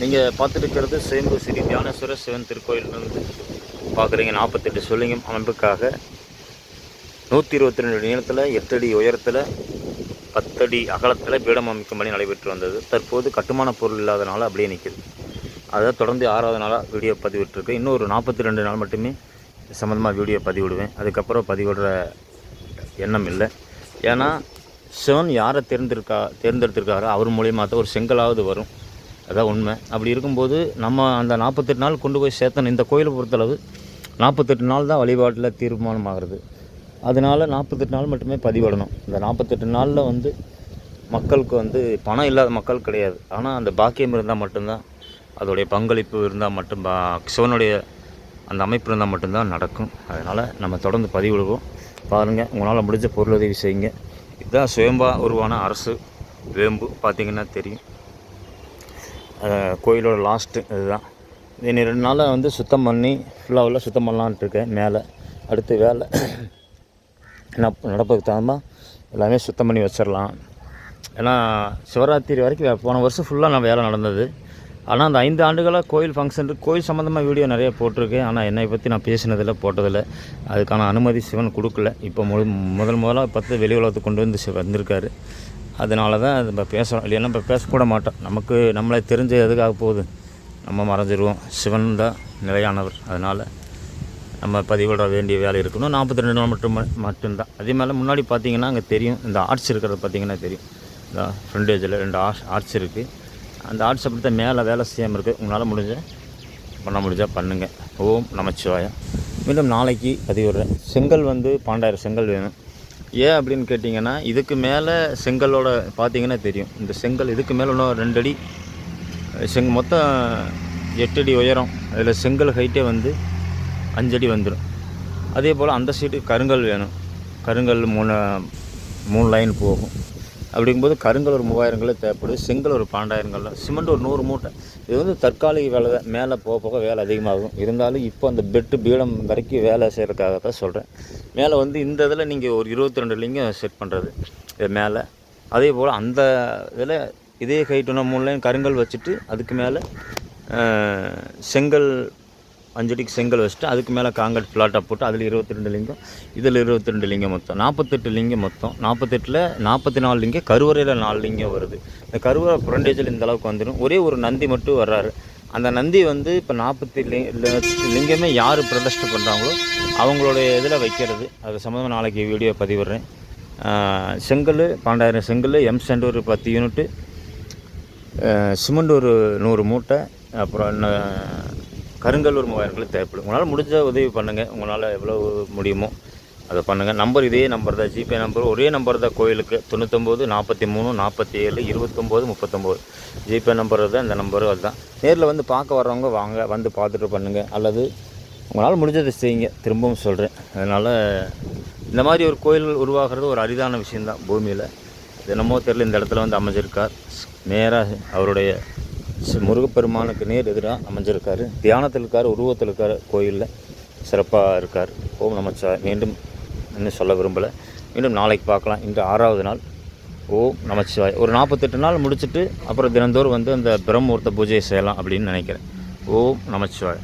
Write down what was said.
நீங்கள் பார்த்துட்டு இருக்கிறது சுயம்பு ஸ்ரீ தியானேஸ்வரர் சிவன் திருக்கோயிலிருந்து பார்க்குறீங்க. 48 சிவலிங்கம் அமைப்புக்காக 122 நீளத்தில் 8 அடி உயரத்தில் 10 அடி அகலத்தில் பீடம் அமைக்கும் பணி நடைபெற்று வந்தது. தற்போது கட்டுமான பொருள் இல்லாதனால அப்படியே நிற்கிது. அதை தொடர்ந்து 6வது நாளாக வீடியோ பதிவிட்டுருக்கு. இன்னும் ஒரு 42 நாள் மட்டுமே சம்மந்தமாக வீடியோ பதிவிடுவேன். அதுக்கப்புறம் பதிவிடுற எண்ணம் இல்லை. ஏன்னா சிவன் யாரை தேர்ந்தெடுத்திருக்காரோ அவர் மூலியமாக தான் ஒரு செங்கலாவது வரும். அதான் உண்மை. அப்படி இருக்கும்போது நம்ம அந்த 48 நாள் கொண்டு போய் சேர்த்தணும். இந்த கோயிலை பொறுத்தளவு 48 நாள் தான் வழிபாட்டில் தீர்மானமாகிறது. அதனால் 48 நாள் மட்டுமே பதிவிடணும். இந்த 48 நாளில் மக்களுக்கு பணம் இல்லாத மக்கள் கிடையாது. ஆனால் அந்த பாக்கியம் இருந்தால் மட்டும்தான், அதோடைய பங்களிப்பு இருந்தால் மட்டும், சிவனுடைய அந்த அமைப்பு இருந்தால் மட்டும்தான் நடக்கும். அதனால் நம்ம தொடர்ந்து பதிவிடுவோம். பாருங்கள், உங்களால் முடிஞ்ச பொருளுதவி செய்யுங்க. இதுதான் சுயம்பா உருவான அரசு வேம்பு. பார்த்திங்கன்னா தெரியும். கோயிலோட லாஸ்ட்டு இதுதான். இன்னும் 2 நாளில் சுத்தம் பண்ணி ஃபுல்லாக சுத்தம் பண்ணலான்ட்டு இருக்கேன். மேலே அடுத்து வேலை நடப்பதுக்கு தகுந்த எல்லாமே சுத்தம் பண்ணி வச்சிடலாம். ஏன்னா சிவராத்திரி வரைக்கும் போன வருஷம் ஃபுல்லாக நான் வேலை நடந்தது. ஆனால் அந்த 5 ஆண்டுகளாக கோயில் ஃபங்க்ஷன் கோயில் சம்மந்தமாக வீடியோ நிறைய போட்டிருக்கேன். ஆனால் என்னை பற்றி நான் பேசினதில்லை, போட்டதில்லை. அதுக்கான அனுமதி சிவன் கொடுக்கல. இப்போ முதலாக பார்த்து வெளி உலகத்துக்கு கொண்டு வந்திருக்காரு. அதனால தான் நம்ம பேசுகிறோம். இல்லைன்னா இப்போ பேசக்கூட மாட்டோம். நம்மளே தெரிஞ்ச எதுக்காக போகுது, நம்ம மறைஞ்சிருவோம். சிவன் தான் நிலையானவர். அதனால் நம்ம பதிவிட வேண்டிய வேலை இருக்கணும். 42 நாள் மட்டும்தான். அதே மாதிரி முன்னாடி பார்த்திங்கன்னா அங்கே தெரியும், இந்த ஆர்ட்ஸ் இருக்கிறது பார்த்திங்கன்னா தெரியும். இந்த ஃப்ரண்டேஜில் 2 ஆர்ட்ஸ் இருக்குது. அந்த ஆர்ட்ஸ் அப்படி தான் மேலே வேலை செய்யாமல் இருக்குது. உங்களால் பண்ண முடிஞ்சால் பண்ணுங்கள். ஓம் நமச்சிவாயா. மீண்டும் நாளைக்கு பதிவிடுறேன். செங்கல் 12,000 செங்கல் வேணும். ஏன் அப்படின்னு கேட்டிங்கன்னா, இதுக்கு மேலே செங்கலோட பார்த்திங்கன்னா தெரியும். இந்த செங்கல் இதுக்கு மேலே இன்னும் 2 அடி மொத்தம் 8 அடி உயரம். அதில் செங்கல் ஹைட்டே 5 அடி வந்துடும். அதே போல் அந்த சைடு கருங்கல் வேணும். கருங்கல் 3 லைன் போகும். அப்படிங்கும்போது கருங்கல் ஒரு 3000 தேவைப்படுது. செங்கல் ஒரு 12,000, சிமெண்ட் ஒரு 100 மூட்டை. இது தற்காலிக வேலை தான். மேலே போக வேலை அதிகமாகும். இருந்தாலும் இப்போ அந்த பீடம் வரைக்கும் வேலை செய்கிறதுக்காக தான் சொல்கிறேன். மேலே இந்த இதில் நீங்கள் ஒரு 22 லிங்கம் செட் பண்ணுறது இது மேலே. அதே போல் அந்த இதில் இதே ஹைட் 3 லைன் கருங்கல் வச்சுட்டு அதுக்கு மேலே செங்கல் 5 அடிக்கு செங்கல் வச்சுட்டு அதுக்கு மேலே காங்கிரீட் பிளாட்டாக போட்டு அதில் 22 லிங்கம், இதில் 22 லிங்கம், மொத்தம் 48 லிங்கம். மொத்தம் 48ல் 44 லிங்கம், கருவறையில் 4 லிங்கம் வருது. இந்த கருவறை ஃப்ரண்டேஜில் இந்த அளவுக்கு வந்துடும். ஒரே ஒரு நந்தி மட்டும் வர்றாரு. அந்த நந்தி இப்போ 40 லிங்கமே யார் பிரதிஷ்டை பண்ணுறாங்களோ அவங்களுடைய இதில் வைக்கிறது. அது சம்மந்தமாக நாளைக்கு வீடியோ பதிவிடுறேன். செங்கல் 12,000 செங்கல், எம்சாண்ட் ஒரு 10 யூனிட்டு, சிமெண்ட் ஒரு 100 மூட்டை, அப்புறம் கருங்கல் ஒரு 3000 தேவைப்படும். உங்களால் முடிஞ்ச உதவி பண்ணுங்கள். உங்களால் எவ்வளோ முடியுமோ அதை பண்ணுங்கள். நம்பர் இதே நம்பர் தான். ஜிபே நம்பர் ஒரே நம்பர் தான் கோயிலுக்கு. 99 43 47 29 39 ஜிபே நம்பர் தான். இந்த நம்பரும் அதுதான். நேரில் பார்க்க வர்றவங்க வாங்க, பார்த்துட்டு பண்ணுங்கள். அல்லது உங்களால் முடிஞ்சதை செய்யுங்க. திரும்பவும் சொல்கிறேன். அதனால் இந்த மாதிரி ஒரு கோயில் உருவாகிறது ஒரு அரிதான விஷயந்தான் பூமியில். என்னமோ தெரியல, இந்த இடத்துல அமைஞ்சிருக்கார். நேராக அவருடைய முருகப்பெருமானுக்கு நேர் எதிராக அமைஞ்சிருக்காரு. தியானத்தில் இருக்கார், உருவத்தில் இருக்கார். கோயிலில் சிறப்பாக இருக்கார். ஓம் நமச்சிவாய. மீண்டும் இன்னும் சொல்ல விரும்பலை. மீண்டும் நாளைக்கு பார்க்கலாம். இன்று 6வது நாள். ஓம் நமச்சிவாய. ஒரு 48 நாள் முடிச்சுட்டு அப்புறம் தினந்தோறும் அந்த பிரம்மமுகூர்த்த பூஜையை செய்யலாம் அப்படின்னு நினைக்கிறேன். ஓம் நமச்சிவாய.